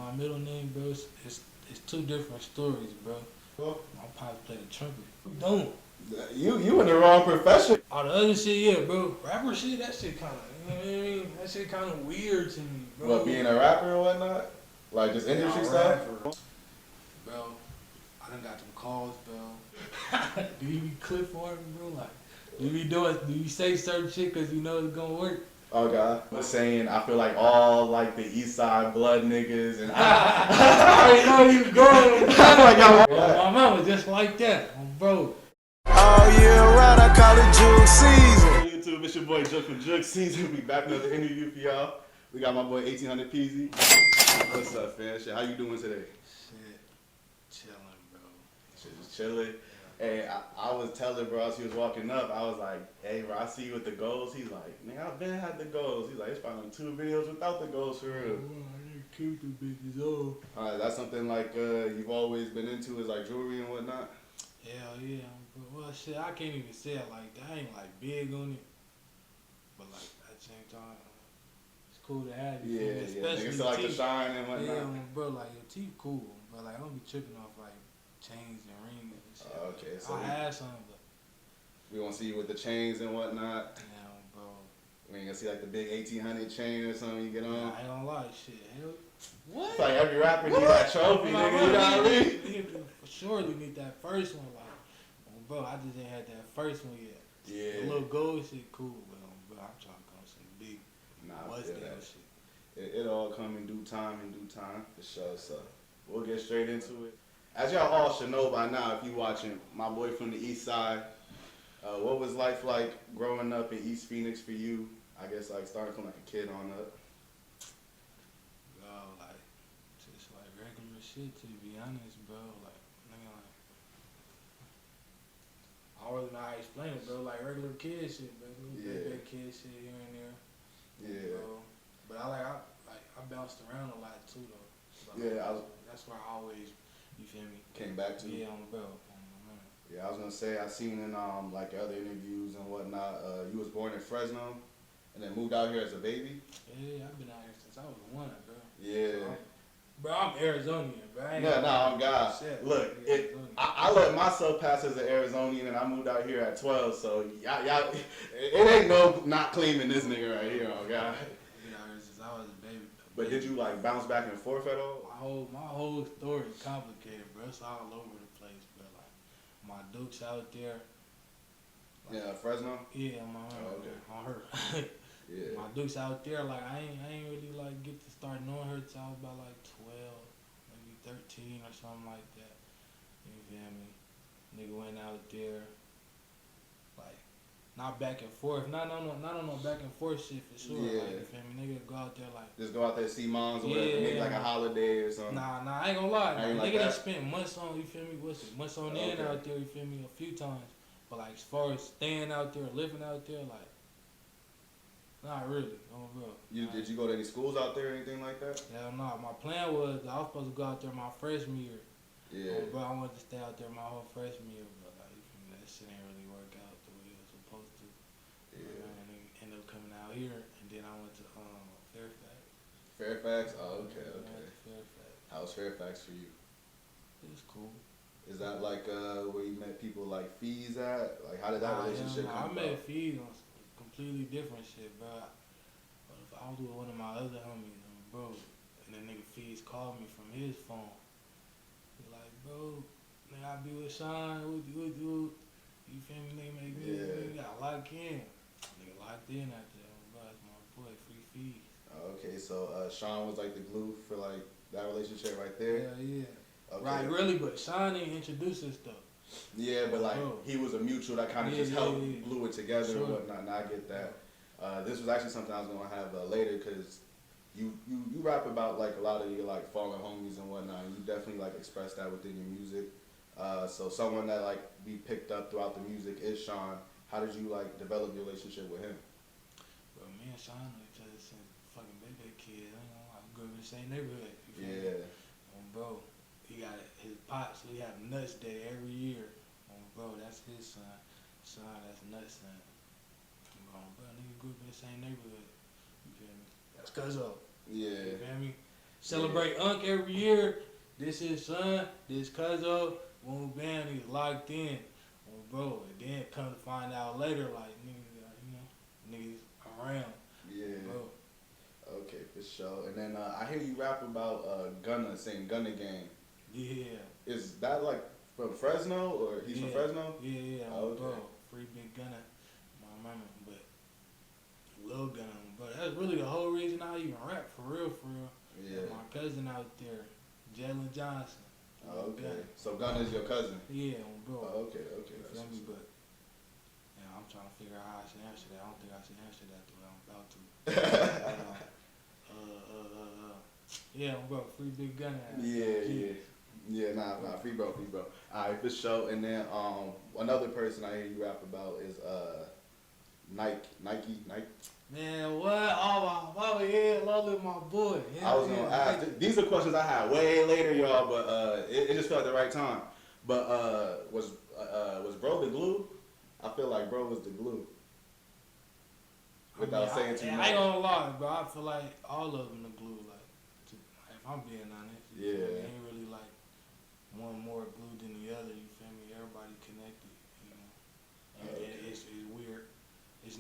my middle name, bro, it's two different stories, bro. My pops played the trumpet. Don't. You in the wrong profession. All the other shit, yeah, bro. Rapper shit, that shit kind of, you know what I mean? That shit kind of weird to me, bro. But being a rapper and whatnot, like just industry stuff. Bro, I done got them calls, bro. Do you be clip for me, bro? Like, do you say certain shit because you know it's gonna work? Oh God, I was saying I feel like all like the East Side blood niggas and I already know you going. My mom was just like that, bro. All year round, I call it jug season. YouTube, it's your boy Jugg from Jug Season. We back with another interview for y'all. We got my boy 1800 Peezy. What's up, fam? Shit, how you doing today? Shit, chilling, bro. Shit, just chilling. Hey, I was telling bro as he was walking up, I was like, hey bro, I see you with the goals. He's like, nigga, I've been had the goals. He's like, it's probably 2 videos without the goals for real. I keep the bitches off. Alright, that's something like you've always been into is like jewelry and whatnot? Hell yeah, bro. Well, shit, I can't even say it like that. I ain't like big on it. But like, at the same time, it's cool to have you. Yeah, Especially niggas still like the shine and whatnot. Yeah, bro, like your teeth cool. But like, I don't be tripping off like chains and rings and shit. Okay, so I had some, but we gonna see you with the chains and whatnot. damn, bro. We ain't gonna see like the big 1800 chain or something you get on. I ain't gonna lie, shit. Hell, what? It's like every rapper needs that trophy, nigga. You know what I mean? Nigga for sure you need that first one, like, bro. I just ain't had that first one yet. Yeah. The little gold shit cool, but bro, I'm trying to go some big. What's feel that that. shit? It all come in due time, for sure. So we'll get straight into it. As y'all all should know by now, if you watching, my boy from the East Side. What was life like growing up in East Phoenix for you? I guess like starting from like a kid on up. Bro, like just like regular shit to be honest, bro. Like nigga, like I don't really know how to explain it, bro. Like regular kid shit, bro. Yeah. Big kid shit here and there. Yeah. Bro. But I bounced around a lot too though. But, Yeah, that's where I always, you feel me? came back to. Yeah, bro. Yeah, I was gonna say I seen in like other interviews and whatnot. You was born in Fresno, and then moved out here as a baby. Yeah, I've been out here since I was 1, bro. Yeah. Bro, I'm Arizonian, bro. No, God. Shit, Look, Arizonian. I let myself pass as an Arizonian, and I moved out here at 12. So y'all, it ain't no not claiming this nigga right here, oh God. I've been out here since I was a baby. But did you like bounce back and forth at all? My whole story is complicated, bro. It's all over the place, bro. Like my Duke's out there. Like, Yeah, Fresno. Yeah, on her. Yeah. My Duke's out there. Like I ain't really like get to start knowing her till I was about like 12, maybe 13 or something like that. You feel me? Nigga went out there. Like not back and forth. Not on no back and forth shit for sure. Yeah. Like, you feel me? Nigga go out there like. Just go out there see moms or whatever, maybe like a holiday or something. Nah, I ain't gonna lie. Ain't Nigga like done that? spent months on, you feel me? What's it? Months on end out there, you feel me? A few times. But like as far as staying out there, living out there, like, not really. Oh, bro. Did you go to any schools out there or anything like that? Hell no. My plan was I was supposed to go out there my freshman year. Yeah. Bro, I wanted to stay out there my whole freshman year, but like, you feel me? That shit ain't really work out the way it was supposed to. Yeah. And then ended up coming out here, and then I went to Fairfax. Fairfax? Oh, okay. Fairfax. How's Fairfax for you? It was cool. Is that like where you met people like Fees at? Like how did that relationship come I about? met Fees on completely different shit, bro. But if I was with one of my other homies, bro, and that nigga Fees called me from his phone. He like, bro, nigga, I be with Sean, what you feel me, nigga, make me, nigga, got locked in. Nigga locked in out there, bro, that's my boy, Free Fees. Okay, so Sean was like the glue for like that relationship right there? Hell yeah. Okay. Right, really, but Sean didn't introduce us though. Yeah, but like bro, he was a mutual that kind of just helped glue it together and whatnot, and I get that. This was actually something I was gonna have later because you rap about like a lot of your like fallen homies and whatnot, and you definitely like express that within your music. So someone that like be picked up throughout the music is Sean. How did you like develop your relationship with him? Bro, me and Sean know each other since fucking baby kids. I ain't gonna lie, we grew up in the same neighborhood. You feel me? Bro, he got his pops, so he have Nuts Day every year. Bro, that's his son. Son, that's Nuts son. Bro, nigga grew up in the same neighborhood. You feel me? That's cuz of. Yeah. You feel me? Celebrate Unc every year. This his son, this cousin, boom, bam, he's locked in. Well, bro, and then come to find out later, like, niggas around. Yeah. Bro. Okay, for sure. And then I hear you rap about Gunna, saying Gunna Gang. Yeah. Is that like from Fresno, or he's from Fresno? Yeah, okay. Bro. Free Big Gunna, my mama, but Lil Gunna. But that's really the whole reason I even rap, for real. Yeah. My cousin out there, Jalen Johnson. Okay. Gunna. So Gunna's your cousin? Yeah, bro. Okay. You feel me? But yeah, I'm trying to figure out how I should answer that. I don't think I should answer that the way I'm about to. Yeah, bro, Free Big Gunna. Yeah, nah, free bro. Alright, for sure. And then another person I hear you rap about is Nike. Man, what? Oh my head, Lola, my boy. Yeah, I was gonna ask. These are questions I had way later, y'all, but it just felt at the right time. But was bro the glue? I feel like bro was the glue. Without saying too much. I ain't gonna lie, bro. I feel like all of them the glue. Like, if I'm being honest, yeah. It ain't really like one more glued than the other. You feel me? Everybody connected. And it's weird. It's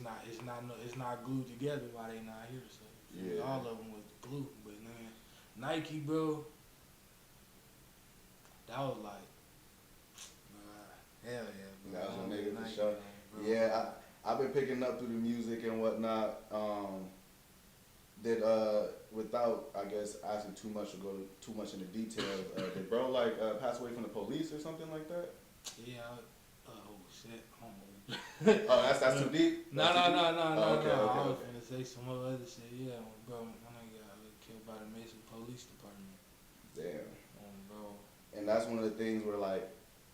not glued together while they not here. So yeah. All of them was glue. But man, Nike, bro, that was like, hell yeah, bro. That was a nigga for Nike, sure. Bro. Yeah, I've been picking up through the music and whatnot. Without, I guess, asking too much or go too much into details, did bro like pass away from the police or something like that? Yeah. Oh shit. Oh, that's too deep? No. Okay, I was gonna say some other shit. Yeah, bro, when I got killed by the Mason Police Department. Damn. Bro. And that's one of the things where like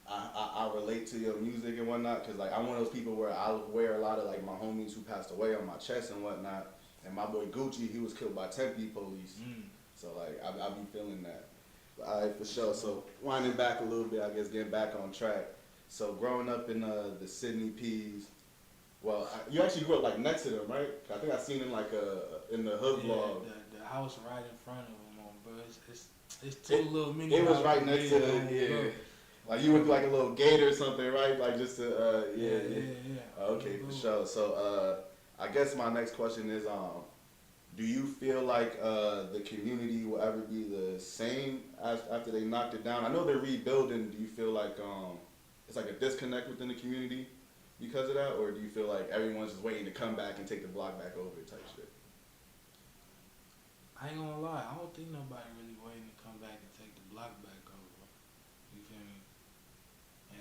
I relate to your music and whatnot, cause like I'm one of those people where I wear a lot of like my homies who passed away on my chest and whatnot. And my boy Gucci, he was killed by Tempe police. So like I be feeling that. But alright, for sure. So winding back a little bit, I guess getting back on track. So growing up in the Sydney P's, well, you actually grew up like next to them, right? I think I seen him like in the hood vlog. The house right in front of them, bro. It's two little mini. It was right next to the bro. Like you went through like a little gate or something, right? Like just to Yeah. Okay, for sure. So I guess my next question is do you feel like the community will ever be the same as after they knocked it down? I know they're rebuilding. Do you feel like it's like a disconnect within the community because of that, or do you feel like everyone's just waiting to come back and take the block back over type shit? I ain't gonna lie, I don't think nobody really waiting to come back and take the block back over. You feel me?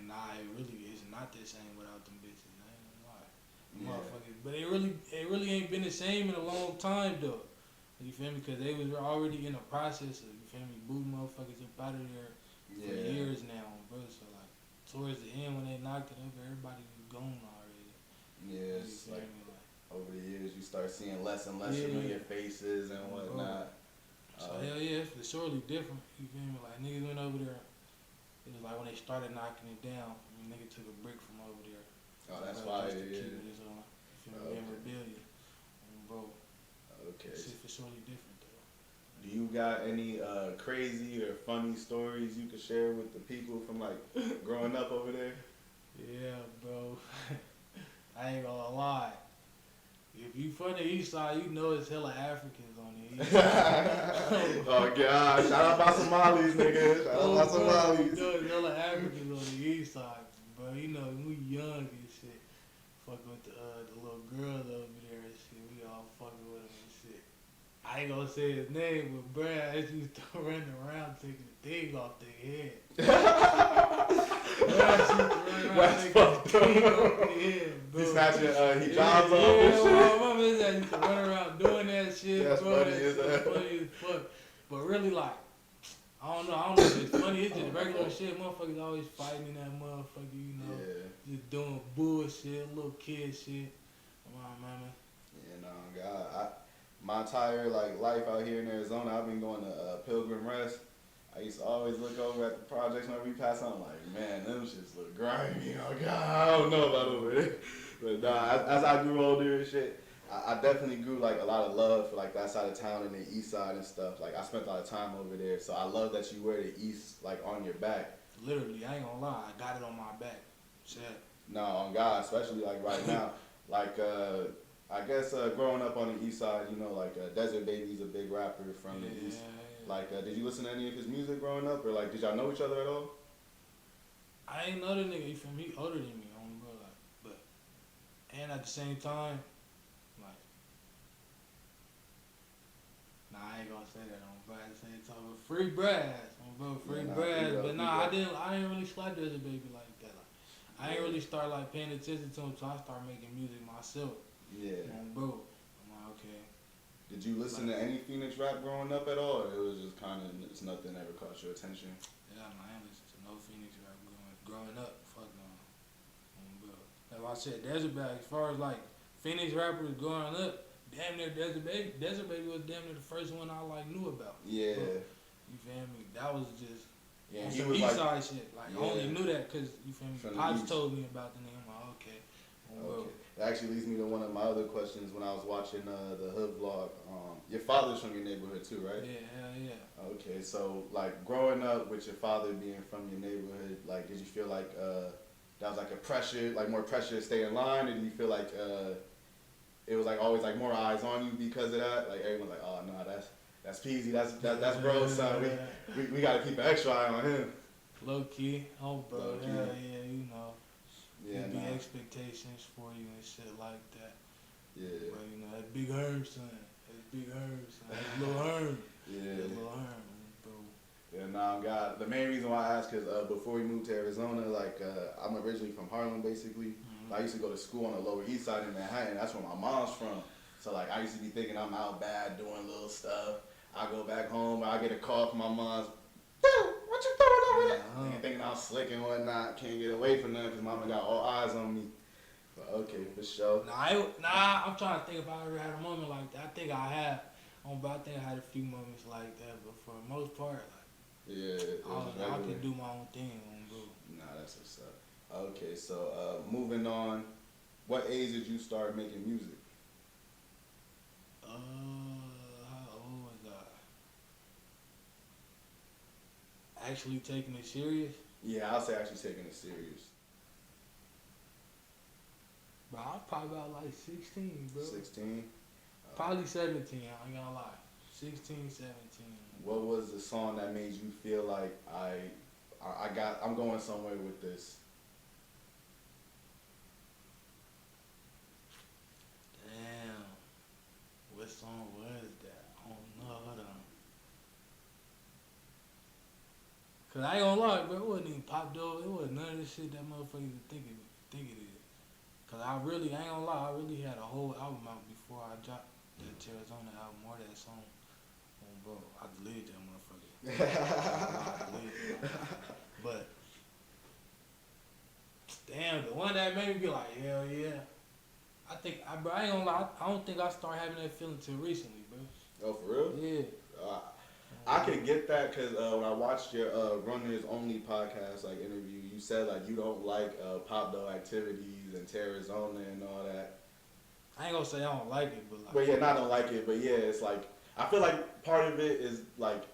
And it really is not the same without them bitches. I ain't gonna lie. Motherfuckers, but it really ain't been the same in a long time though. You feel me? Because they was already in the process of, you feel me, booting motherfuckers up out of there for years now, bro. So like towards the end when they knocked it over, everybody was gone already. Yeah, it's like over the years you start seeing less and less familiar faces and whatnot. So hell yeah, it's surely different. You feel me? Like niggas went over there. It was like when they started knocking it down. I mean, nigga took a brick from over there. Oh, that's why it is. Memorabilia, bro. Okay. Shit for surely different though. Do you got any crazy or funny stories you could share with the people from like growing up over there? Yeah, bro. I ain't gonna lie. If you from the east side, you know it's hella Africans on the east side. Oh God! Shout out my Somalis, nigga. Shout out my Somalis. You know it's hella Africans on the east side, bro. You know we young and shit. Fuck with the little girl over there and shit. We all fucking with him and shit. I ain't gonna say his name, but Brad used to run around taking the thing off their head. That's fucked up. He snatching hijabs off and shit. My mama used to run around doing that shit. That's bro. funny as hell. Funny as fuck. But really, like, I don't know if it's funny. It's just regular shit. Motherfuckers always fighting in that motherfucker, you know. Yeah. Just doing bullshit, little kid shit. Come on, mama. Yeah, no, God. My entire like life out here in Arizona, I've been going to Pilgrim Rest. I used to always look over at the projects whenever we pass out. I'm like, man, them shits look grimy. Oh God, I don't know about over there. But nah, as I grew older and shit, I definitely grew like a lot of love for like that side of town and the east side and stuff. Like I spent a lot of time over there, so I love that you wear the east like on your back. Literally, I ain't gonna lie, I got it on my back. Shit. No, on God, especially like right now. Like I guess growing up on the east side, you know, like Desert Baby's a big rapper from the east. Yeah. Like, did you listen to any of his music growing up, or like, did y'all know each other at all? I ain't know the nigga, you feel me? He older than me, bro. Like, but and at the same time, like, nah, I ain't gonna say that bro. At the same time, but free brass, bro, free brass. But nah, I didn't really slide Desert Baby like that. Like, I ain't really start like paying attention to him until I started making music myself. Yeah. Bro, I'm like, okay. Did you listen to any Phoenix rap growing up at all, or it was just kind of it's nothing ever caught your attention? Yeah, I ain't listen to no Phoenix rap growing up. Fuck no. Bro. Like I said, Desert Baby, as far as like Phoenix rappers growing up, damn near Desert Baby. Desert Baby was damn near the first one I like knew about. Yeah. Bro. You feel me? That was just he some was east like, side shit. Like I only knew that because you feel me. Pops told me about the name. I'm like, okay. Okay. It actually leads me to one of my other questions when I was watching the Hood vlog. Your father's from your neighborhood too, right? Yeah, hell yeah. Okay, so like growing up with your father being from your neighborhood, like did you feel like that was like a pressure, like more pressure to stay in line, or do you feel like it was like always like more eyes on you because of that? Like everyone's like, oh no, that's Peezy, that's bro's son. We gotta keep an extra eye on him. Low key, bro, Low key. hell yeah, you know. Yeah, There'd be expectations for you and shit like that. Yeah. But you know, that big Herm son. That's big Herm son. That's Lil Herm. Yeah. That Lil Herm, bro. Yeah, nah, God. The main reason why I asked is before we moved to Arizona, like I'm originally from Harlem, basically. Mm-hmm. I used to go to school on the Lower East Side in Manhattan. That's where my mom's from. So like I used to be thinking I'm out bad doing little stuff. I go back home, I get a call from my mom's. What you doing over there? Thinking I'm slick and whatnot. Can't get away from them because mama got all eyes on me. But okay, for sure. I'm trying to think if I ever had a moment like that. I think I have. But I think I had a few moments like that. But for the most part, like, yeah, I can do my own thing, bro. Nah, that's what's up. Okay, so moving on. What age did you start making music? How old was I? Actually taking it serious? Yeah, I'll say actually taking it serious. Bro, I was probably about like 16, bro. 16? Probably 17, I ain't gonna lie. 16, 17. What was the song that made you feel like I'm going somewhere with this? Damn. What song was that? I don't know. Hold on. Cause I ain't gonna lie, bro. It wasn't even pop though. It wasn't none of this shit that motherfuckers think it is. Cause I ain't gonna lie. I really had a whole album out before I dropped that Arizona album or that song. Bro, I deleted that motherfucker. But damn, the one that made me be like, hell yeah. Bro, I ain't gonna lie. I don't think I started having that feeling till recently, bro. Oh, for real? Yeah. I could get that because when I watched your Runners Only podcast like interview, you said like you don't like pop dog activities and Arizona and all that. I ain't gonna say I don't like it, but like. But yeah, not don't like it, but yeah, it's like I feel like part of it is like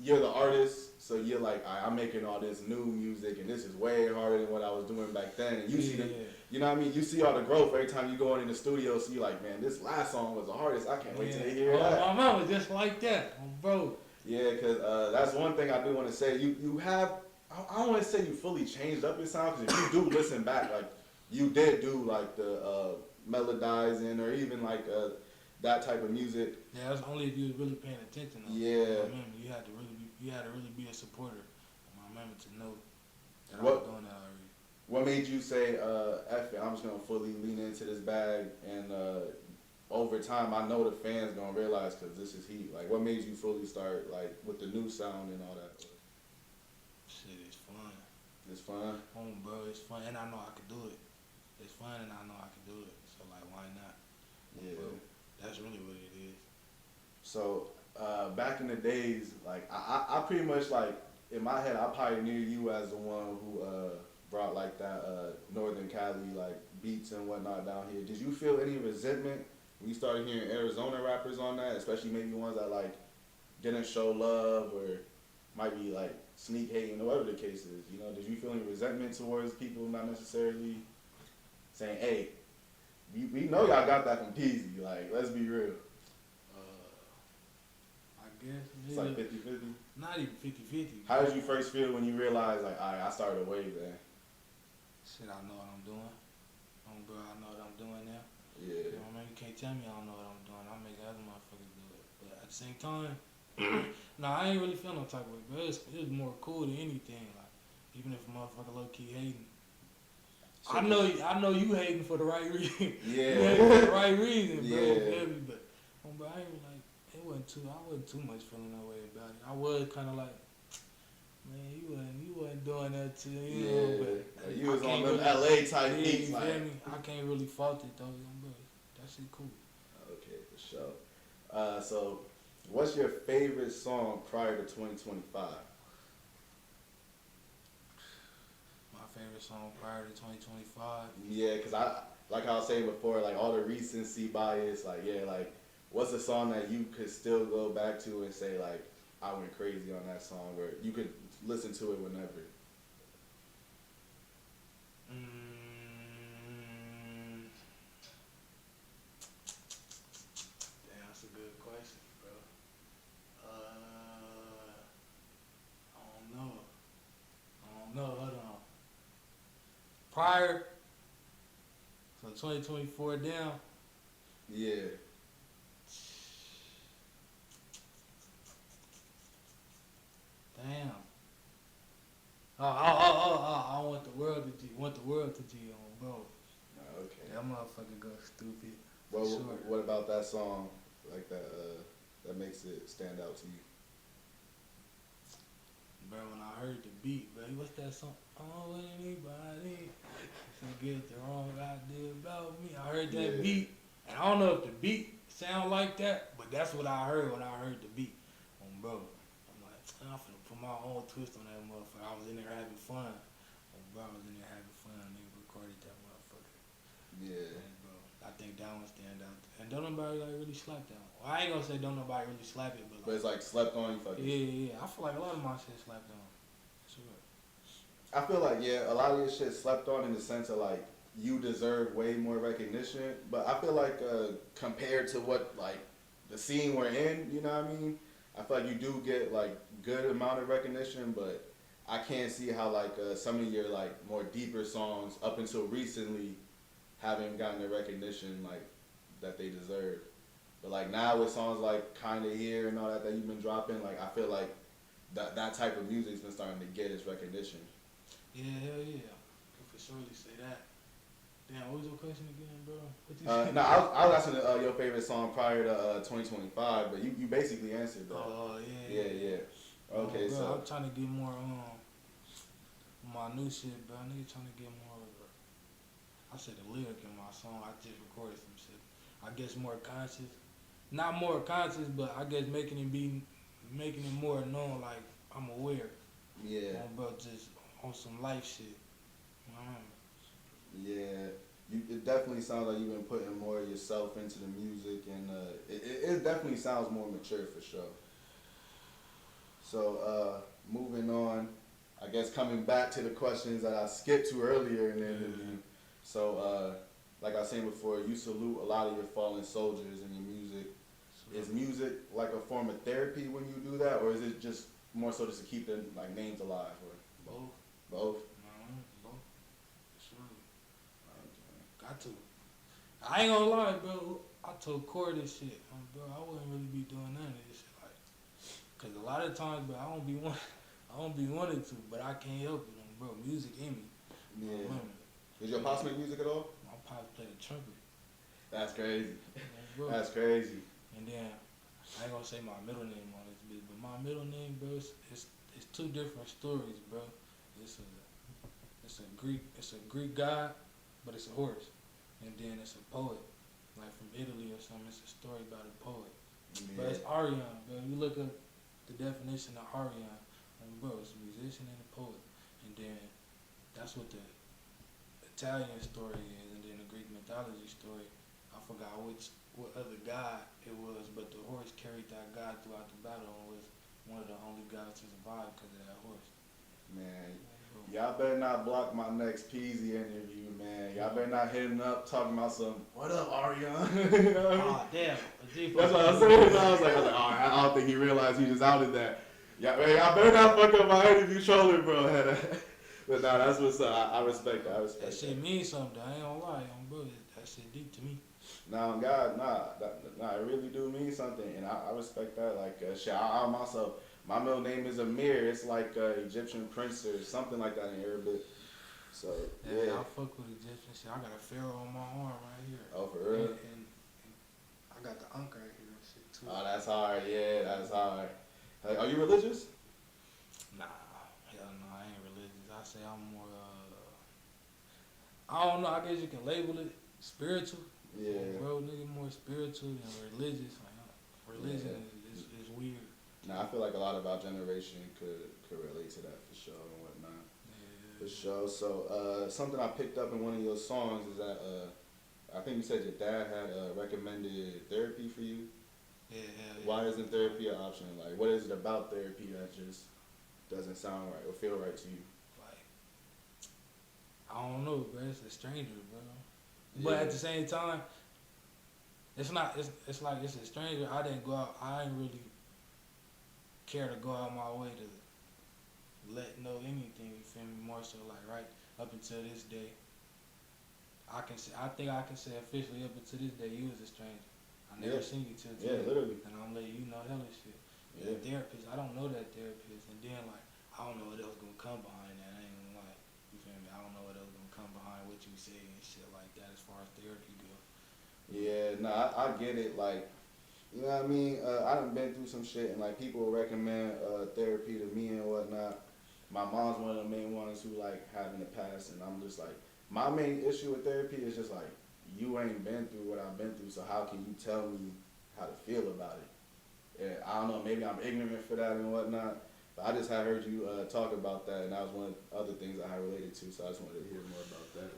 you're the artist, so you're like I'm making all this new music and this is way harder than what I was doing back then. And you see you know what I mean? You see all the growth every time you go in the studio. So you're like, man, this last song was the hardest. I can't wait to hear that. My mom was just like that, bro. Yeah, because that's one thing I do want to say. You have, I don't want to say you fully changed up your sound, because if you do listen back, like, you did do, like, the melodizing or even, like, that type of music. Yeah, that's only if you was really paying attention. Yeah. You had to really be a supporter. I remember to know that I was doing that already. What made you say, F it, I'm just going to fully lean into this bag and, over time, I know the fans gonna realize because this is heat. Like, what made you fully start like with the new sound and all that? Shit, it's fun. It's fun. Bro, it's fun, and I know I could do it. It's fun, and I know I could do it. So like, why not? Yeah. Bro, that's really what it is. So back in the days, like I pretty much like in my head, I pioneered you as the one who brought like that Northern Cali like beats and whatnot down here. Did you feel any resentment when you started hearing Arizona rappers on that, especially maybe ones that like didn't show love or might be like sneak hating or whatever the case is, you know, did you feel any resentment towards people not necessarily saying, hey, we know y'all got that from Peezy, like, let's be real. I guess It's like 50-50. Not even 50-50. How did you first feel when you realized, like, all right, I started a wave then? Shit, I know what I'm doing. Bro, I know what I'm doing now. Yeah. You know what I mean? You can't tell me I don't know what I'm doing. I make other motherfuckers do it. But at the same time, I ain't really feel no type of way, bro. It was more cool than anything. Like, even if a motherfucker low key hating, I know you hating for the right reason. Yeah. You hating for the right reason, bro. Yeah. You feel me? But I ain't like, I wasn't too much feeling that way about it. I was kind of like, man, you wasn't doing that to you, know, but like you was on really, them LA type beats, you like. feel me? I can't really fault it though, bro. That shit cool. Okay, for sure. So, what's your favorite song prior to 2025? My favorite song prior to 2025. Yeah, cause like I was saying before, like all the recency bias, like yeah, like what's a song that you could still go back to and say like I went crazy on that song, where you could listen to it whenever? Damn, that's a good question, bro. I don't know. Hold on. Prior, so 2024 down. Yeah. Damn. I want the world to G. Want the world to G on, bro. Okay. That motherfucker go stupid. Well, Sure. what about that song like that? That makes it stand out to you? Bro, when I heard the beat, bro, what's that song? Oh, anybody to get the wrong idea about me. I heard that beat, and I don't know if the beat sound like that, but that's what I heard when I heard the beat. Bro, I'm like, I'm finna put my own twist on that motherfucker. I was in there having fun. Bro, I was in there having fun. They recorded that motherfucker. Yeah. And, bro, I think that one stand out. And don't nobody like really slap that one. Well, I ain't gonna say don't nobody really slap it, but But it's like slept on, you fucking. yeah. I feel like a lot of my shit slapped on. Sure. I feel like a lot of your shit slept on in the sense of like you deserve way more recognition, but I feel like compared to what like the scene we're in, you know what I mean? I feel like you do get like good amount of recognition, but I can't see how like some of your like more deeper songs up until recently haven't gotten the recognition like that they deserve. But like now with songs like Kinda Here and all that you've been dropping, like I feel like that type of music's been starting to get its recognition. Yeah, hell yeah. I can for surely say that. Damn, what was your question again, bro? What you No, I was asking your favorite song prior to 2025, but you basically answered that. Oh, yeah. Yeah. Okay, bro, so I'm trying to get more my new shit, bro. I need trying to get more. I said the lyric in my song. I just recorded some shit. I guess more conscious. Not more conscious, but I guess making it more known. Like I'm aware. yeah. Bro, just on some life shit. Yeah, it definitely sounds like you've been putting more of yourself into the music, and it definitely sounds more mature for sure. So, moving on, I guess coming back to the questions that I skipped to earlier in the interview. So, like I was saying before, you salute a lot of your fallen soldiers in your music. Is music like a form of therapy when you do that, or is it just more so just to keep the like names alive? Or Both. both? Both. Sure. Got to. I ain't gonna lie, bro. I told Corey this shit, bro. I wouldn't really be doing none of this shit, like, cause a lot of times, bro, I don't be wanting to, but I can't help it, bro. Music in me. Yeah. Does your pops make music at all? My pops play the trumpet. That's crazy. Bro. That's crazy. And then I ain't gonna say my middle name on this bitch, but my middle name, bro, it's two different stories, bro. It's a Greek god, but it's a horse, and then it's a poet, like from Italy or something. It's a story about a poet, but it's Arion, bro. You look up the definition of Arion, bro, it's a musician and a poet, and then that's what the Italian story is, and then the Greek mythology story. I forgot which what other god it was, but the horse carried that god throughout the battle and was one of the only gods to survive because of that horse. Man, y'all better not block my next Peezy interview, man. Y'all better not hit him up talking about some, what up, Ariana? You know what I mean? Oh, damn. That's what I was saying. I was like, all right, I don't think he realized he just outed that. Y'all better not fuck up my interview trolling, bro. But nah, that's what's up. I respect that. I respect that. That shit means something. I ain't gonna lie, bro. That shit deep to me. Nah, God, nah, it really do mean something, and I respect that. Like, shit, I myself, my middle name is Amir. It's like Egyptian prince or something like that in Arabic. So yeah, I fuck with Egyptian shit. I got a pharaoh on my arm right here. Oh, for real? And I got the ankh right here and shit too. Oh, that's hard. Yeah, that's hard. Are you religious? Nah, hell no, I ain't religious. I say I'm more. I don't know. I guess you can label it spiritual. Yeah. Bro, nigga more spiritual than religious. Like, religion is weird. Nah, I feel like a lot of our generation could relate to that for sure and whatnot. Yeah. For sure. So something I picked up in one of your songs is that I think you said your dad had recommended therapy for you. Yeah. Why isn't therapy an option? Like, what is it about therapy that just doesn't sound right or feel right to you? Like, I don't know, bro. It's a stranger, bro. But at the same time, it's not. It's like it's a stranger. I didn't go out. I ain't really care to go out my way to let know anything. You feel me? More so, like right up until this day, I think I can say officially up until this day, you was a stranger. I never seen you till today. Yeah, literally. And I'm letting you know hella shit. Yeah. The therapist, I don't know that therapist, and then like I don't know what else gonna come behind that. I ain't gonna lie. You feel me? I don't know what else gonna come behind what you say and shit like that as far as therapy goes. Yeah, no, I get it. Like, you know what I mean? I done been through some shit, and like people recommend therapy to me and whatnot. My mom's one of the main ones who like have in the past, and I'm just like, my main issue with therapy is just like, you ain't been through what I've been through, so how can you tell me how to feel about it? Yeah, I don't know, maybe I'm ignorant for that and whatnot, but I just had heard you talk about that, and that was one of the other things I had related to, so I just wanted to hear more about that.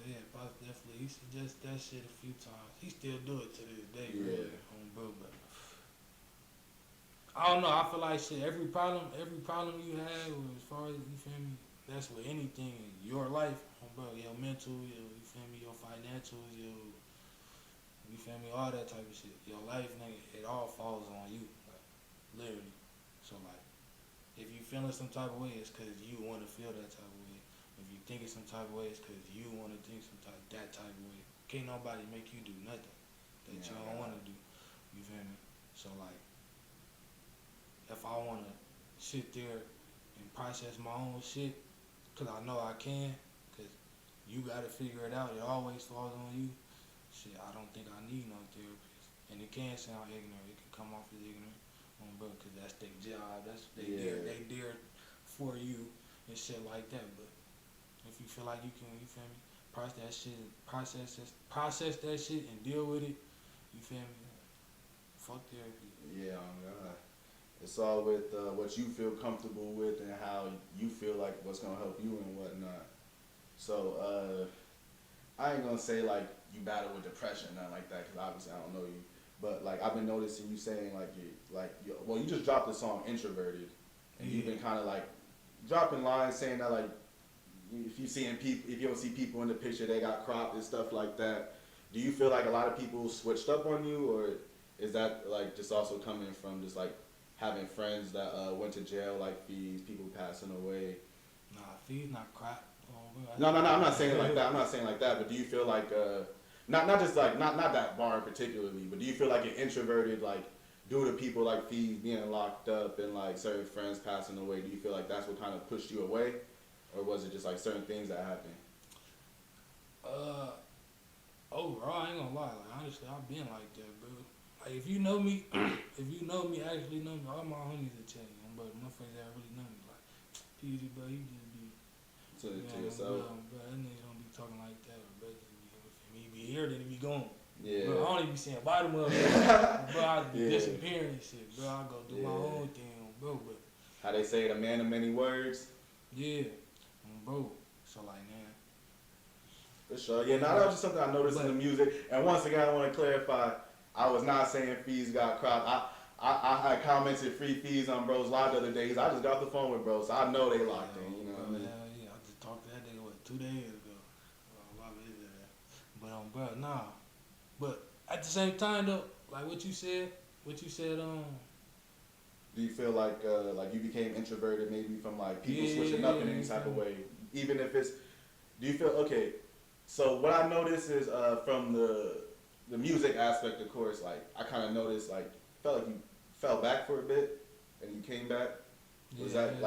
Yeah, Boss definitely. He suggested that shit a few times. He still do it to this day, Yeah. bro. But I don't know. I feel like shit. Every problem you have, as far as you feel me, that's with anything in your life, bro. Your mental, you feel me, your financials, you feel me, all that type of shit. Your life, nigga, it all falls on you, like, literally. So like, if you feeling some type of way, it's cause you want to feel that type of way. If you thinking some type of way, it's cause you want to think that type of way. Can't nobody make you do nothing that you don't want to do. You feel me? So like, if I want to sit there and process my own shit, cause I know I can, cause you gotta figure it out. It always falls on you. Shit, I don't think I need no therapist. And it can sound ignorant. It can come off as ignorant, bro, cause that's their job. That's they there for you and shit like that. But if you feel like you can, you feel me, process that shit and deal with it, you feel me? Fuck therapy. Yeah, it's all with what you feel comfortable with and how you feel like what's gonna help you and whatnot. So I ain't gonna say like you battle with depression, nothing like that, because obviously I don't know you. But like I've been noticing you saying you just dropped the song Introverted, and you've been kind of like dropping lines saying that like if you don't see people in the picture, they got cropped and stuff like that. Do you feel like a lot of people switched up on you, or is that like just also coming from just like having friends that went to jail, like Fees, people passing away? Nah, Fees not crap. No, I'm not saying it like that. I'm not saying like that. But do you feel like not just like not that bar particularly, but do you feel like you're introverted, like due to people like Fees being locked up and like certain friends passing away? Do you feel like that's what kind of pushed you away, or was it just like certain things that happened? Overall, I ain't gonna lie. Like honestly, I've been like that, bro. Like if you know me, actually know me, all my homies will tell you, but motherfuckers that really know me, like Peezy, bro, he just be To yourself. Bro, that nigga don't be talking like that, bro. He be here, then he be gone. Yeah. Bro, I don't even be saying bye to motherfuckers. Bro, I be disappearing and shit, bro. I go do my own thing, bro. But how they say, the man of many words. yeah, bro. So like, man. For sure. Yeah, now that was just something I noticed in the music. And once again, I want to clarify, I was not saying fees got cropped. I had commented free fees on bro's live the other day. I just got off the phone with bro, so I know they locked in. You know what I mean? Yeah, I just talked to that nigga 2 days ago. But bro, nah. But at the same time though, like what you said. Do you feel like you became introverted maybe from like people switching up in any type of way, even if it's? Do you feel okay? So what I noticed is from the music aspect, of course, like I kind of noticed like felt like you fell back for a bit and you came back. Was that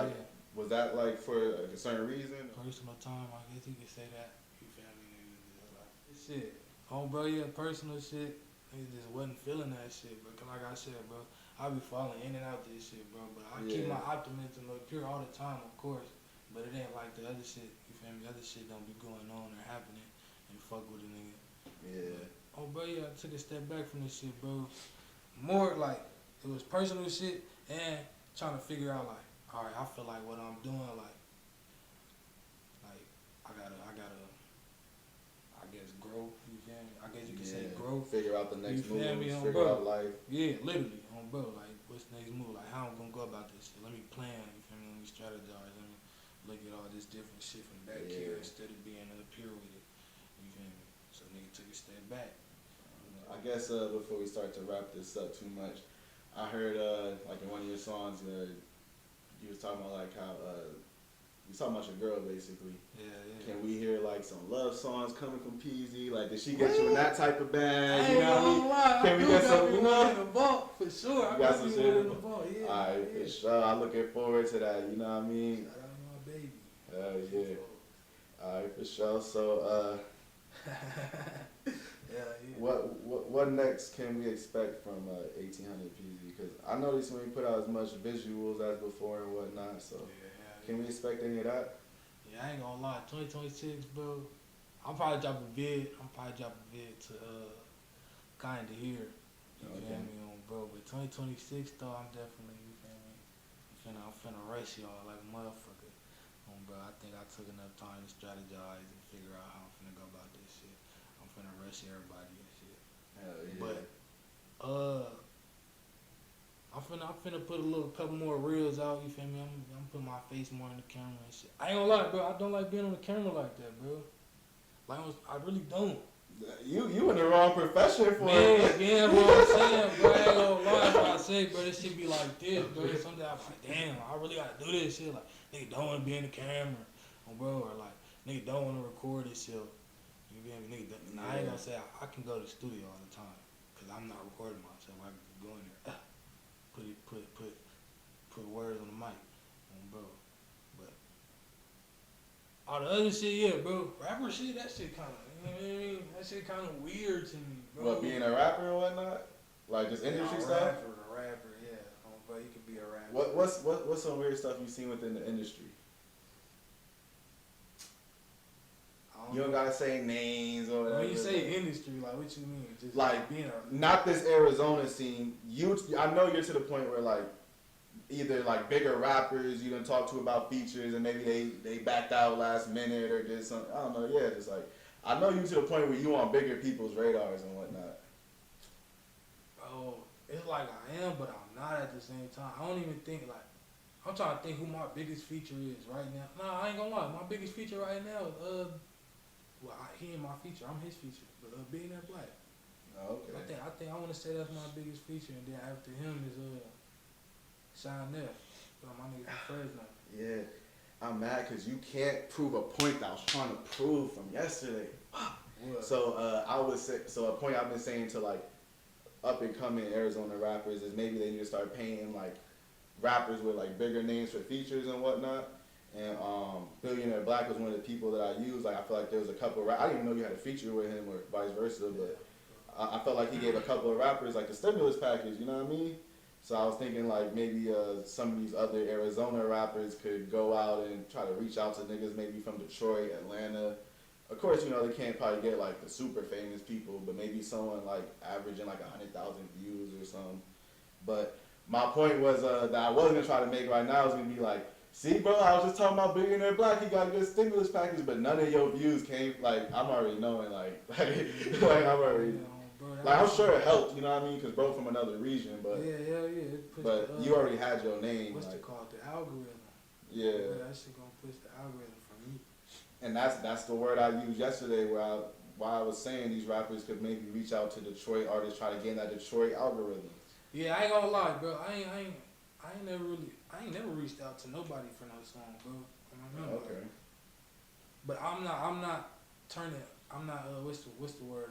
like for like a certain reason? Personal time, I guess you could say that. You feel me? Shit, bro, yeah, personal shit. Niggas just wasn't feeling that shit, bro. Cause like I said, bro, I be falling in and out this shit, bro. But I keep my optimism up pure all the time, of course. But it ain't like the other shit. You feel me? Other shit don't be going on or happening and fuck with a nigga. Yeah. But, bro, yeah, I took a step back from this shit, bro. More like it was personal shit and trying to figure out like, all right, I feel like what I'm doing, like I gotta, I guess grow. You feel me? I guess you could say grow. Figure out the next move. Figure bro. out life. Yeah, literally, bro. Like, what's the next move? Like, how I'm gonna go about this shit? Let me plan. You feel me? Let me strategize. Let me look at all this different shit from back here instead of being up here with it. You feel me? So nigga took a step back. I guess before we start to wrap this up too much, I heard like in one of your songs, you was talking about like how you was talking about your girl basically. Yeah. Can we hear like some love songs coming from Peezy? Like, did she get you in that type of band? You know what I mean? Can we get some? You know, in the vault for sure. I got some shit in the vault. Yeah. All right, for sure. I'm looking forward to that. You know what I mean? Shout out to my baby. Yeah. All right, for sure. So, What next can we expect from 1800 Peezy? Because I noticed when we put out as much visuals as before and whatnot. So, can we expect any of that? Yeah, I ain't gonna lie. 2026, bro. I'll probably drop a vid. To kinda hear. You feel me, bro? But 2026 though, I'm definitely, you feel me? I'm finna rush y'all like a motherfucker. Bro, I think I took enough time to strategize and figure out how I'm finna go about this shit. I'm finna rush everybody and shit. Hell yeah. But I'm finna put a couple more reels out. You feel me? I'm putting my face more in the camera and shit. I ain't gonna lie, bro. I don't like being on the camera like that, bro. Like I really don't. You in the wrong profession for it. Yeah, what I'm saying, bro. I ain't gonna lie. What I say, bro, this shit be like this, bro. Sometimes I'm like, damn, I really gotta do this shit. Like, nigga don't wanna be in the camera, bro, or like, nigga don't wanna record this shit. You feel me, nigga? I ain't gonna say I can go to the studio all the time, cause I'm not recording myself. I can go in there, put words on the mic, bro. But all the other shit, yeah, bro. Rapper shit, that shit kind of. You know what I mean? That shit kind of weird to me, bro. What, being a rapper or whatnot? Like just industry stuff? A rapper, yeah. Bro, you could be a rapper. What's some weird stuff you've seen within the industry? You don't gotta say names or whatever. When you say industry, like what you mean? Just like being a not this Arizona scene. I know you're to the point where like either like bigger rappers you done talk to about features and maybe they backed out last minute or did something. I don't know. Yeah, just like. I know you to the point where you on bigger people's radars and whatnot. Oh, it's like I am, but I'm not at the same time. I don't even think like I'm trying to think who my biggest feature is right now. Nah, I ain't gonna lie. My biggest feature right now is he ain't my feature. I'm his feature. But being that black. Oh, okay. I think I want to say that's my biggest feature, and then after him is Shine Neff. My nigga from Fresno. Yeah. I'm mad because you can't prove a point that I was trying to prove from yesterday. What? So I would say, a point I've been saying to like up and coming Arizona rappers is maybe they need to start paying like rappers with like bigger names for features and whatnot. And Billionaire Black was one of the people that I used. Like I feel like there was a couple. I didn't even know you had a feature with him or vice versa, but I felt like he gave a couple of rappers like the stimulus package. You know what I mean? So I was thinking like maybe some of these other Arizona rappers could go out and try to reach out to niggas maybe from Detroit, Atlanta. Of course, you know, they can't probably get like the super famous people, but maybe someone like averaging like 100,000 views or something. But my point was that I wasn't going to try to make right now. I was going to be like, see, bro, I was just talking about Billionaire Black. He got a good stimulus package, but none of your views came. Like, I'm already knowing, like I'm already. bro. Like, I'm sure it helped, you know what I mean? Because bro from another region, but yeah. But you already had your name. What's like, it called? The algorithm. Yeah. That shit gonna push the algorithm for me. And that's the word I used yesterday, why I was saying these rappers could maybe reach out to Detroit artists, try to get in that Detroit algorithm. Yeah, I ain't gonna lie, bro. I ain't never reached out to nobody for no song, bro. Okay. But I'm not turning. I'm not. What's the word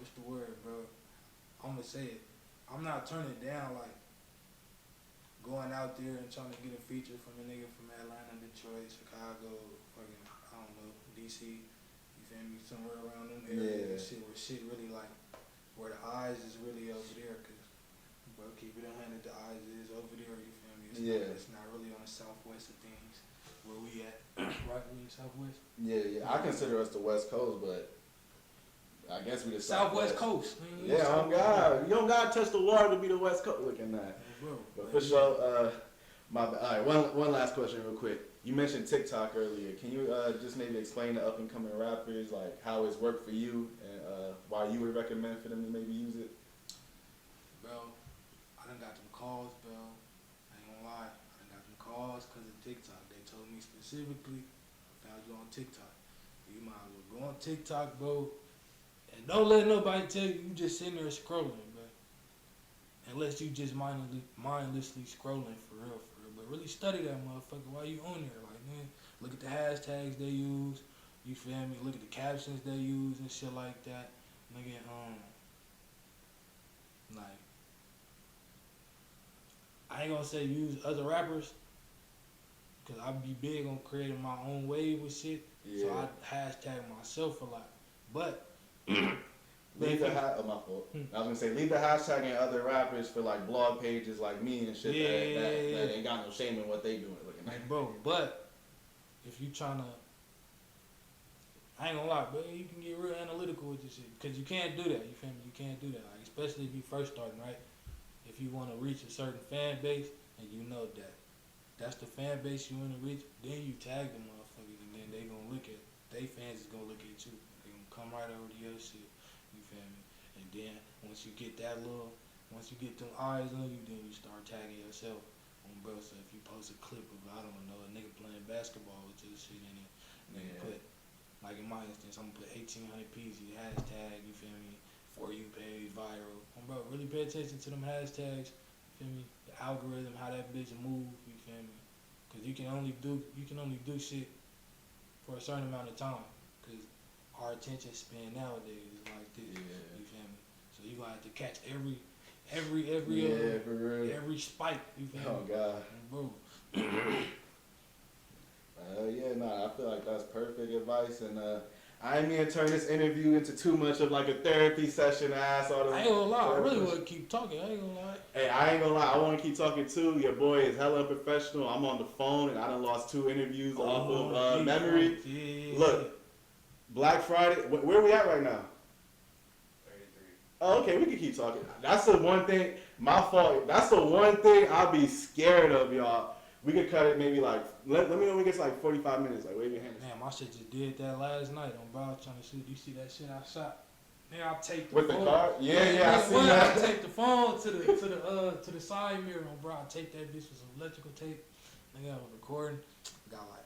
What's the word, bro? I'm gonna say it. I'm not turning down like going out there and trying to get a feature from a nigga from Atlanta, Detroit, Chicago, fucking I don't know, DC. You feel me? Somewhere around them areas. Yeah. Where shit really like where the eyes is really over there, cause bro, keep it 100. The eyes is over there. You feel me? It's not really on the southwest of things. Where we at? Right, we in southwest. Yeah. I consider us the West Coast, but I guess we the Southwest Coast. Yeah, oh God, you don't gotta touch the water to be the West Coast. Looking at, bro. But for sure, all right. One last question, real quick. You mentioned TikTok earlier. Can you just maybe explain to up and coming rappers like how it's worked for you and why you would recommend for them to maybe use it? Bro, I done got them calls, bro. I ain't gonna lie. I done got them calls because of TikTok. They told me specifically, I found you on TikTok. You might as well go on TikTok, bro. And don't let nobody tell you just sitting there scrolling, bro. Unless you just mindlessly scrolling for real. But really study that motherfucker while you on there. Like, man, look at the hashtags they use. You feel me? Look at the captions they use and shit like that. Nigga, like, I ain't gonna say use other rappers, cause I be big on creating my own wave with shit. Yeah. So I hashtag myself a lot. But leave the my fault. I was gonna say leave the hashtag and other rappers for like blog pages like me and shit that ain't got no shame in what they doing. Looking like, bro, but if you tryna, I ain't gonna lie, bro, you can get real analytical with this shit, cause you can't do that. You feel me? You can't do that, like, especially if you first starting, right? If you want to reach a certain fan base and you know that that's the fan base you want to reach, then you tag them motherfuckers, and then they gonna look at they fans is gonna look at you. They gonna come right over to your shit. You feel me? And then once you get once you get them eyes on you, then you start tagging yourself on, bro. So if you post a clip of, I don't know, a nigga playing basketball with your shit in it, and then put, like in my instance, I'm gonna put 1800 Peezy hashtag. You feel me? For you page viral. Bro, really pay attention to them hashtags. You feel me? The algorithm, how that bitch move. You feel me? Cause you can only do shit for a certain amount of time. Cause our attention span nowadays is like this. Yeah. You feel me? So you gonna have to catch every spike. You feel me? Oh God. Bro. I feel like that's perfect advice, and I ain't mean to turn this interview into too much of like a therapy session. I ain't gonna lie, I really wanna keep talking. I ain't gonna lie. Hey, I ain't gonna lie, I wanna keep talking too. Your boy is hella professional. I'm on the phone and I done lost 2 interviews off of memory. Yeah. Look, Black Friday, where we at right now? 33. Oh, okay, we can keep talking. That's the one thing, my fault. That's the one thing I'll be scared of, y'all. We could cut it maybe like, let me know when we get to like 45 minutes. Like, wave your hands. Man, my shit just did that last night on bro. Trying to shoot. You see that shit I shot? Nigga, I'll take the with phone. The car? Yeah, I see that. I take the phone to the side mirror on bro. I take that bitch with some electrical tape. Nigga, I was recording. Got like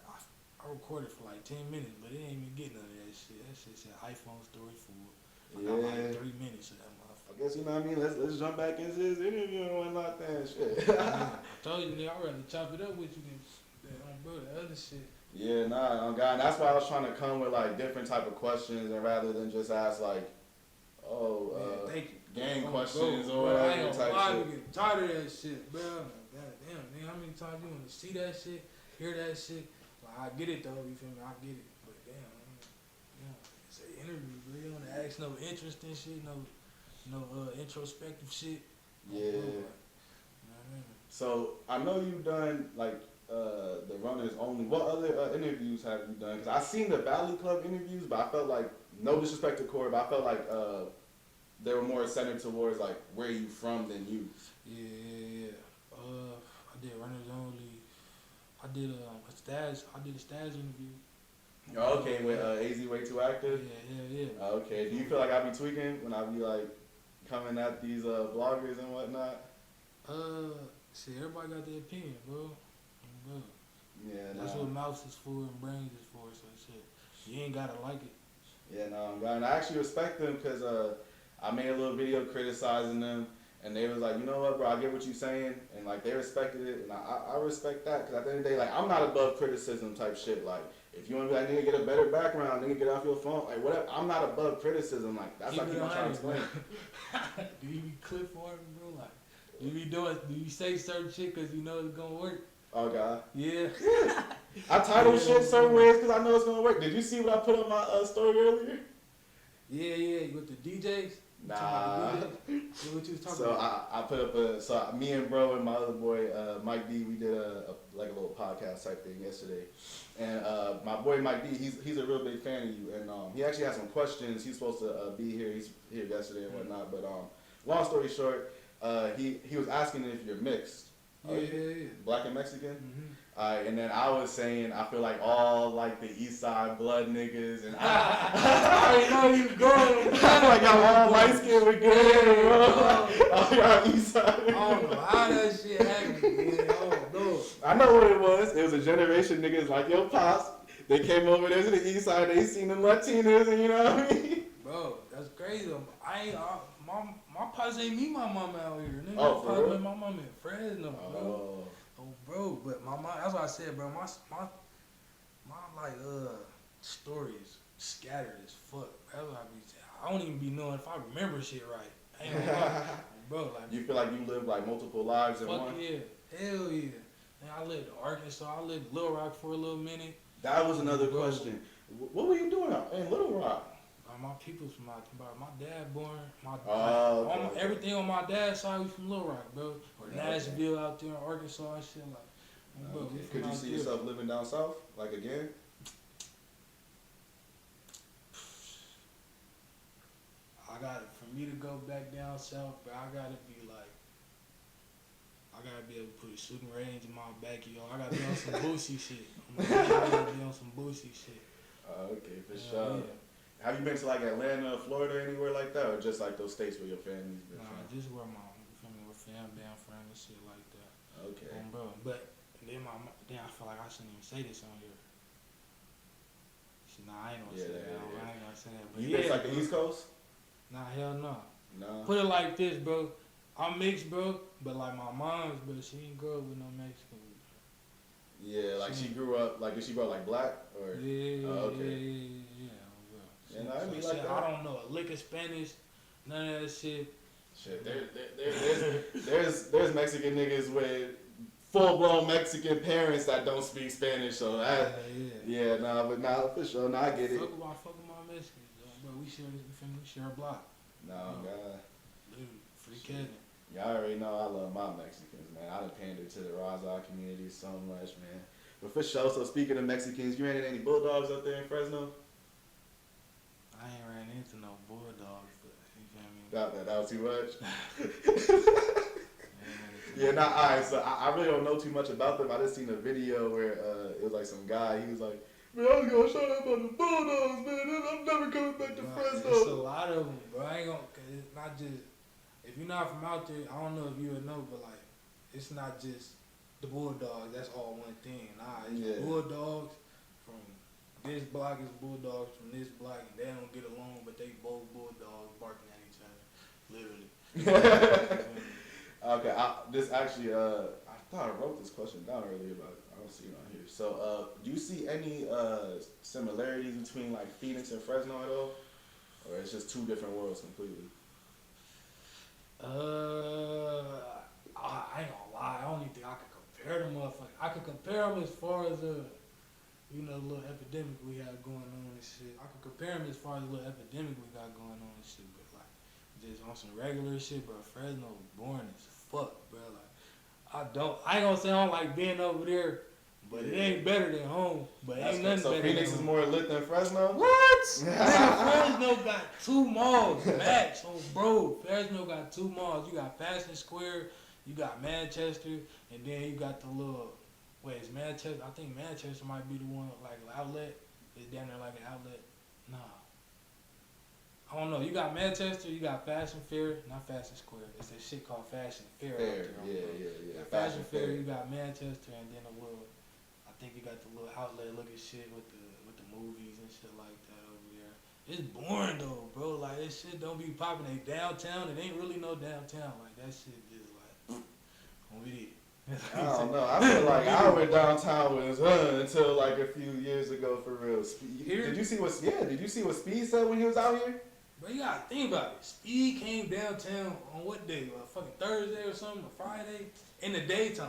I recorded for like 10 minutes, but it ain't even getting none of that shit. That shit said iPhone storage full. I got like 3 minutes of that motherfucker. I guess, you know what I mean? Let's jump back into this interview and whatnot then. Shit. I told you, nigga, I'd rather chop it up with you than bro, the other shit. Yeah, nah, God. And that's why I was trying to come with like different type of questions, and rather than just ask like, gang questions or whatever. I ain't gonna lie, I'm getting tired of that shit, bro. Goddamn, nigga, how many times you want to see that shit, hear that shit? Like, I get it though, you feel me? I get it, but damn, it's an interview, bro. You don't want to ask no interesting shit, no introspective shit. Yeah. You know what I mean? So I know you've done like the Runners Only. What other interviews have you done? Because I seen the Valley Club interviews, but I felt like, no disrespect to Corey, but I felt like they were more centered towards like where you from than you. Yeah. I did Runners Only. I did a Stas interview. Oh, okay, with AZ way too active. Yeah. Okay, do you feel like I be tweaking when I be like coming at these bloggers and whatnot? Shit, everybody got their opinion, bro. Yeah, that's what mouths is for and brains is for. So shit, you ain't gotta like it. Yeah, no, I'm glad. And I actually respect them because I made a little video criticizing them, and they was like, you know what, bro, I get what you're saying, and like they respected it, and I respect that because at the end of the day, like I'm not above criticism type shit. Like if you want to be like, nigga, get a better background, nigga, get off your phone, like whatever. I'm not above criticism. Like that's like I'm trying to explain. Do you be clip farming, bro? Like do you say certain shit because you know it's gonna work? Oh God. Yeah. I title shit certain ways because I know it's gonna work. Did you see what I put on my story earlier? Yeah, with the DJs. Nah. What you was talking So about? I put up me and bro and my other boy Mike D, we did a little podcast type thing yesterday, and my boy Mike D, he's a real big fan of you, and he actually had some questions. He's supposed to be here. He's here yesterday and whatnot, but long story short, he was asking if you're mixed. Yeah. Black and Mexican. Mm-hmm. And then I was saying I feel like all like the East Side blood niggas, and I already know you going. like I'm all light skinned with good, bro. Oh, y'all East Side. I don't know how that shit happened. Man. No. I know what it was. It was a generation niggas like your pops. They came over there to the East Side. They seen the Latinas, and you know what I mean. Bro, that's crazy. My pops ain't meet my mama out here. Nigga. Oh, for real? Met my mama in Fresno, bro. Oh, bro. But my mom, that's what I said, bro. My like story is scattered as fuck. That's what I be saying. I don't even be knowing if I remember shit right. I ain't gonna lie. Bro, like You feel like you live like multiple lives in fuck one? yeah. Hell yeah. And I lived in Arkansas. I lived in Little Rock for a little minute. That was another question. What were you doing out in Little Rock? My people's from my dad born. Everything on my dad's side was from Little Rock, bro. Or Nashville out there in Arkansas and shit like. Bro, Could you see yourself living down south, like again? For me to go back down south, bro, I gotta be able to put a shooting range in my backyard. I gotta be on some Boosie shit. I gotta be on some Boosie shit. Okay, for sure. Yeah. Have you been to like Atlanta, Florida, anywhere like that, or just like those states where your family's been from? Just where my family been from and shit like that. Okay. Bro, but then I feel like I shouldn't even say this on here. Nah, I ain't gonna say that. I ain't gonna say that. But you been like the East Coast? Nah, hell no. No. Put it like this, bro. I'm mixed, bro, but like my mom's, bro, she didn't grow up with no Mexican. Yeah, like she grew up, like did she grow up like black or? Yeah. And I mean like that. I don't know a lick of Spanish, none of that shit. Shit, there's Mexican niggas with full blown Mexican parents that don't speak Spanish, so for sure, I get it. Fuck with my Mexicans, bro. We share a block. No, God. Dude, free Kevin. Y'all already know I love my Mexicans, man. I done pandered to the Raza community so much, man. But for sure, so speaking of Mexicans, you ran into any Bulldogs up there in Fresno? I ain't ran into no Bulldogs, but you feel me? That was too much? Alright, so I really don't know too much about them. I just seen a video where it was like some guy, he was like, man, I was gonna shout out about the Bulldogs, man, I'm never coming back to Fresno. It's a lot of them, bro. I ain't gonna, cause it's not just, if you're not from out there, I don't know if you would know, but like, it's not just the Bulldogs, that's all one thing. Nah, it's Bulldogs from this block is Bulldogs from this block, and they don't get along, but they both Bulldogs barking at each other, literally. Okay, this actually, I thought I wrote this question down earlier, but I don't see it on here. So, do you see any similarities between like Phoenix and Fresno at all, or it's just two different worlds completely? I ain't gonna lie. I don't even think I could compare them, motherfuckers. I could compare them as far as the little epidemic we had going on and shit. I could compare them as far as the little epidemic we got going on and shit, but like just on some regular shit, bro. Fresno was boring as fuck, bro. Like I ain't gonna say I don't like being over there, but it ain't better than home. But ain't nothing so better. So Phoenix than is home. more lit than Fresno? What? Fresno got 2 malls, max. Oh, bro, Fresno got 2 malls. You got Fashion Square, you got Manchester, and then you got the little. Wait, it's Manchester. I think Manchester might be the one like outlet. It's down there like an outlet. Nah. I don't know. You got Manchester, you got Fashion Fair, not Fashion Square. It's a shit called Fashion Fair. Fair, out yeah. You got Fashion Fair, you got Manchester, and then a little. I think you got the little outlet looking shit with the movies and shit like that over there. It's boring though, bro. Like this shit don't be popping. They downtown. It ain't really no downtown. Like that shit just like on it. I don't know. I feel like I went downtown with until like a few years ago for real. Did you see what? Yeah, did you see what Speed said when he was out here? But you gotta think about it. Speed came downtown on what day? Fucking Thursday or something, or Friday in the daytime.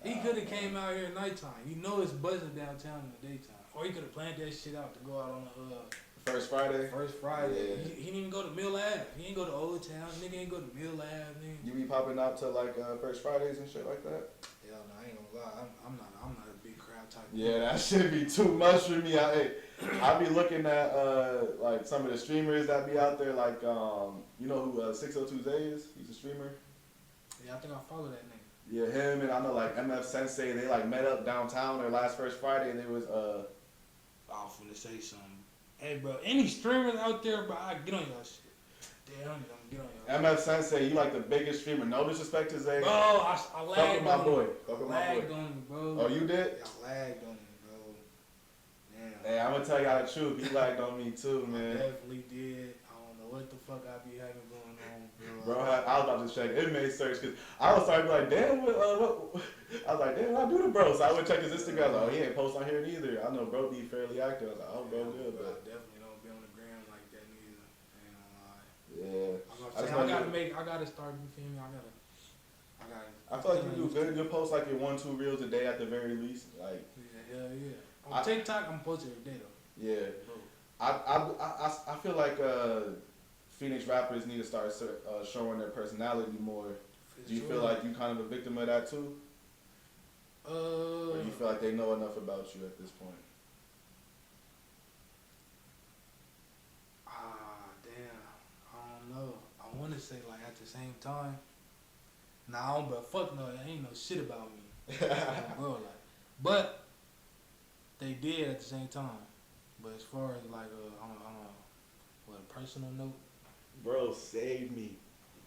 He could have came out here at nighttime. You know it's buzzing downtown in the daytime. Or he could have planned that shit out to go out on the First Friday. Yeah. He didn't even go to Mill Ave. He ain't go to Old Town. Nigga ain't go to Mill Ave. Nigga. You be popping out to like First Fridays and shit like that? Hell no, I ain't gonna lie. I'm not a big crowd type. Yeah, that should be too much for me. I be looking at like some of the streamers that be out there, like you know who 602 Zay is? He's a streamer. Yeah, I think I follow that nigga. Yeah, him and I know like MF Sensei. They like met up downtown their last First Friday, and they was I was finna say something. Hey, bro, any streamers out there, bro, I get on your shit. Damn, I'm get on your MF Sensei. You like the biggest streamer? No disrespect to Zay. Bro, I Fuck lagged with my on boy. him. Fuck with my Lagged boy. on him, bro. Oh, you did? Yeah, I lagged on him, bro. Damn. Hey, I'm gonna tell y'all the truth. He lagged on me too, I man. definitely did. I don't know what the fuck I be having going on, Bro, I was about to check inmate search because I was starting to be like, damn, what? I was like, damn, what I do to bro? So I would check his Instagram. I was like, oh, he ain't post on here neither. I know bro be fairly active. I was like, oh, bro, good, But I but definitely don't be on the gram like that neither. I ain't gonna lie. yeah. I gotta start. You feel me? I gotta. I feel like you do good. You post like your 1-2 reels a day at the very least. Like, Yeah, hell yeah. On TikTok, I'm posting every day though. yeah. Bro. I feel like Phoenix rappers need to start showing their personality more. Do you feel like you kind of a victim of that too? Or do you feel like they know enough about you at this point? Damn. I don't know. I want to say like at the same time. Nah, but fuck no, there ain't no shit about me. Bro, like, but they did at the same time. But as far as like on a personal note, bro, save me.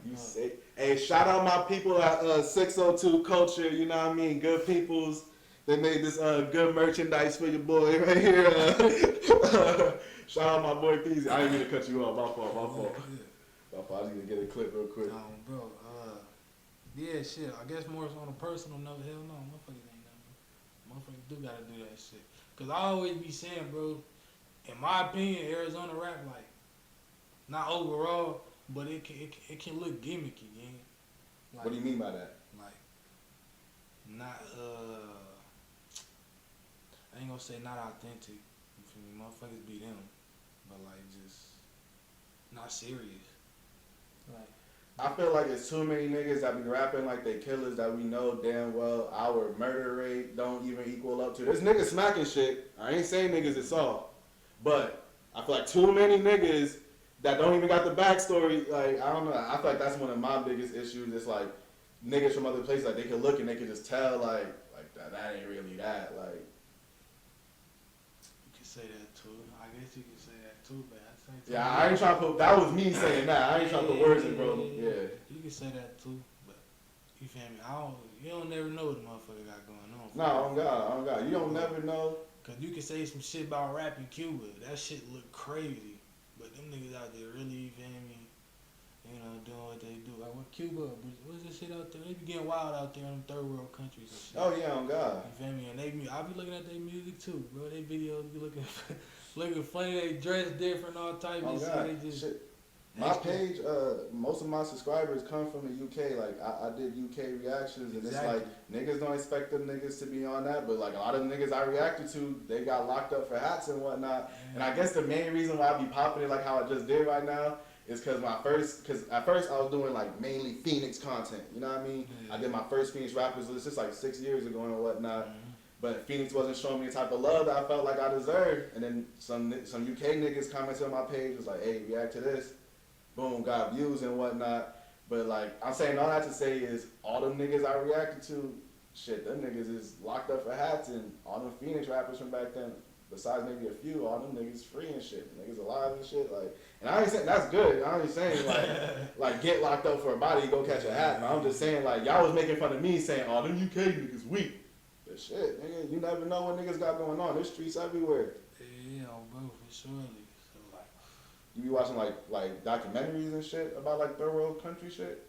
You say, hey, shout out my people at 602 Culture. You know what I mean? Good peoples. They made this good merchandise for your boy right here. Shout out my boy Peezy. I didn't mean to cut you off. My fault. My fault. I just need to get a clip real quick. Bro. Yeah, shit. I guess more on a personal note. Hell no, motherfuckers ain't nothing. Motherfuckers do gotta do that shit. Cause I always be saying, bro. In my opinion, Arizona rap like not overall, but it can look gimmicky, gang. Like, What do you mean by that? Like not I ain't gonna say not authentic. You feel me? Motherfuckers be them, but like just not serious. Like. I feel like it's too many niggas that be rapping like they killers that we know damn well our murder rate don't even equal up to. There's niggas smacking shit. I ain't saying niggas it's all. But I feel like too many niggas that don't even got the backstory. Like, I don't know. I feel like that's one of my biggest issues. It's like niggas from other places, like they can look and they can just tell like that ain't really that. Like, you can say that too. I guess you can say that too, but at the same time. yeah, I ain't trying to put, that was me saying that. I ain't trying to put words in, bro. Yeah. You can say that too, but you feel me? You don't never know what the motherfucker got going on. No, on God. You don't never know. Cause you can say some shit about rap in Cuba. That shit look crazy. But them niggas out there really, you feel me? You know, doing what they do. Like what Cuba, what's this shit out there? They be getting wild out there in them third world countries and shit. Oh yeah, on God. You feel me? And I be looking at their music too, bro. They videos be looking funny. They dress different, all type of shit. They just shit. My page, most of my subscribers come from the UK. Like I did UK reactions, and Exactly. It's like niggas don't expect them niggas to be on that, but like a lot of the niggas I reacted to, they got locked up for hats and whatnot. Yeah. And I guess the main reason why I be popping it like how I just did right now is because at first I was doing like mainly Phoenix content. You know what I mean? Yeah. I did my first Phoenix rappers list just like 6 years ago and whatnot. Mm-hmm. But Phoenix wasn't showing me the type of love that I felt like I deserved. And then some UK niggas commented on my page was like, hey, react to this. Boom, got views and whatnot. But like, I'm saying all that to say is all them niggas I reacted to, shit, them niggas is locked up for hats, and all them Phoenix rappers from back then, besides maybe a few, all them niggas free and shit. Niggas alive and shit. Like, and I ain't saying that's good. I ain't saying like get locked up for a body, go catch a hat. But I'm just saying like y'all was making fun of me saying, oh, them UK niggas weak. But shit, nigga, you never know what niggas got going on. There's streets everywhere. Yeah, bro, for surely. So like, you be watching like documentaries and shit about like third world country shit.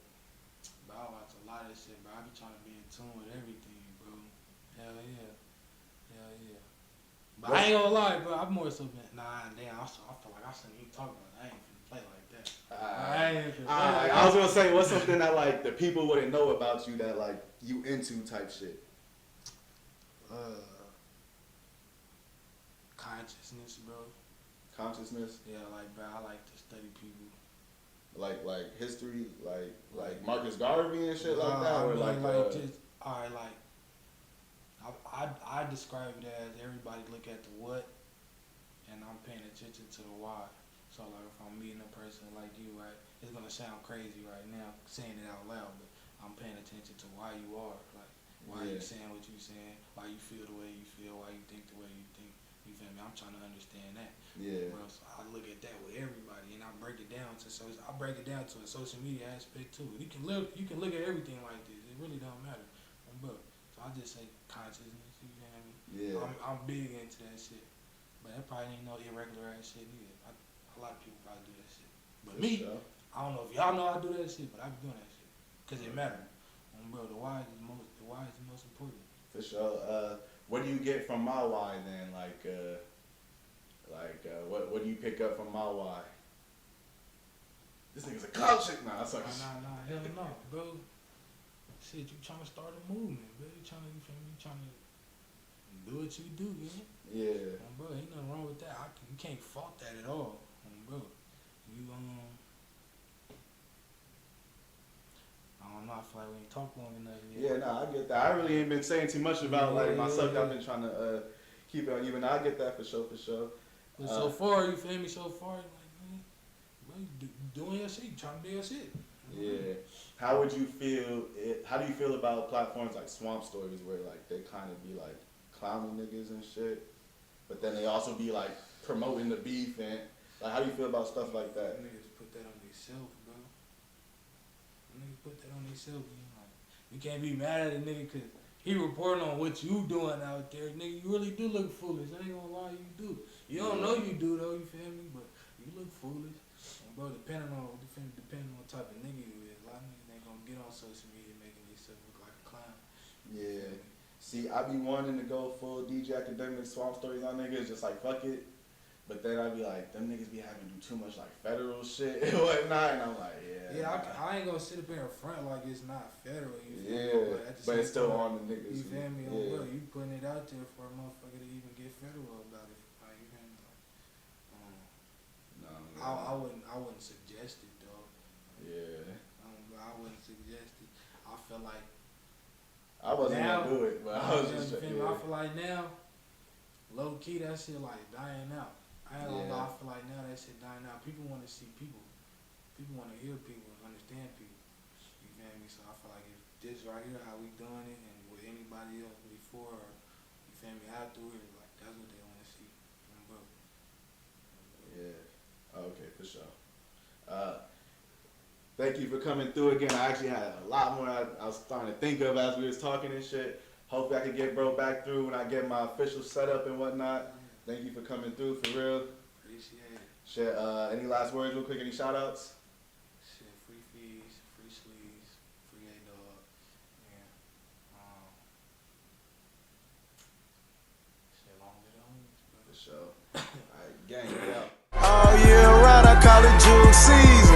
bro, I watch a lot of shit, bro. I be trying to be in tune with everything, bro. Hell yeah. But I ain't gonna lie, bro. I'm more so been, damn. I feel like I shouldn't even talk about it. I ain't finna play like that. I ain't finna play like that. I was gonna say, what's something that like the people wouldn't know about you that like you into type shit? Consciousness, bro. Consciousness. Yeah, like, bro. I like to study people. Like history, like Marcus Garvey and shit like that, I or mean, like just alright, like. I describe it as everybody look at the what, and I'm paying attention to the why. So like if I'm meeting a person like you, right, it's gonna sound crazy right now saying it out loud, but I'm paying attention to why you are, like why you saying what you saying, why you feel the way you feel, why you think the way you think. You feel me? I'm trying to understand that. Yeah. Bro, so I look at that with everybody, and I break it down to a social media aspect too. You can look at everything like this. It really don't matter, bro. So I just say consciousness. You feel me? Yeah. I'm big into that shit, but that probably ain't no irregular ass shit either. A lot of people probably do that shit, but me, sure. I don't know if y'all know I do that shit, but I be doing that shit because it matters. Bro, the why is the most important. For sure. What do you get from my why then? What do you pick up from my why? This nigga's a clout chick now. Nah, hell no, bro. Shit, you trying to start a movement, bro. You trying to do what you do, man. Yeah. Bro, ain't nothing wrong with that. You can't fault that at all, bro. You I don't know. I feel like we ain't talked long enough yet. Yeah, nah, I get that. I really ain't been saying too much about myself. I've been trying to keep it on even. I get that for sure. But so far, you feel me? So far, like, man, bro, you doing your shit. You trying to do your shit. Yeah. How would you feel? How do you feel about platforms like Swamp Stories, where like they kind of be like clowning niggas and shit, but then they also be like promoting the beef and like, how do you feel about stuff like that? Niggas put that on themselves, bro. Niggas put that on themselves. You can't be mad at a nigga because he reporting on what you doing out there. Nigga, you really do look foolish. I ain't gonna lie, you do. You don't know you do though, you feel me? But you look foolish. And bro, depending on what type of nigga you is, a lot of niggas ain't gonna get on social media making themselves look like a clown. Yeah. See, I be wanting to go full DJ Academic Swamp Stories on niggas, just like fuck it. But then I be like, them niggas be having to do too much like federal shit and whatnot, and I'm like, yeah. I ain't gonna sit up here in front like it's not federal. You feel me? But it's still on the niggas. You feel me? Yeah. Bro, you putting it out there for a motherfucker to even get federal about it. Like, you feel me? I wouldn't suggest it though. Yeah. I wouldn't suggest it. I feel like I wasn't gonna do it, but I was just. I feel like now, low key, that shit like dying out. I ain't gonna lie, I feel like now that shit dying out. People want to see people. People want to hear people and understand people. You feel me? So I feel like if this right here, how we doing it, and with anybody else before, or you feel me, afterwards, like that's what they want to see. Bro. Yeah. Okay, for sure. Thank you for coming through again. I actually had a lot more I was starting to think of as we was talking and shit. Hopefully I can get bro back through when I get my official setup and whatnot. Thank you for coming through, for real. Appreciate it. Shit, any last words real quick? Any shout outs? Shit, free fees, free sleeves, free A-Dog, and shit, long live the homies, bro. For sure. Alright, gang, we out. All year round, I call it jugggg season.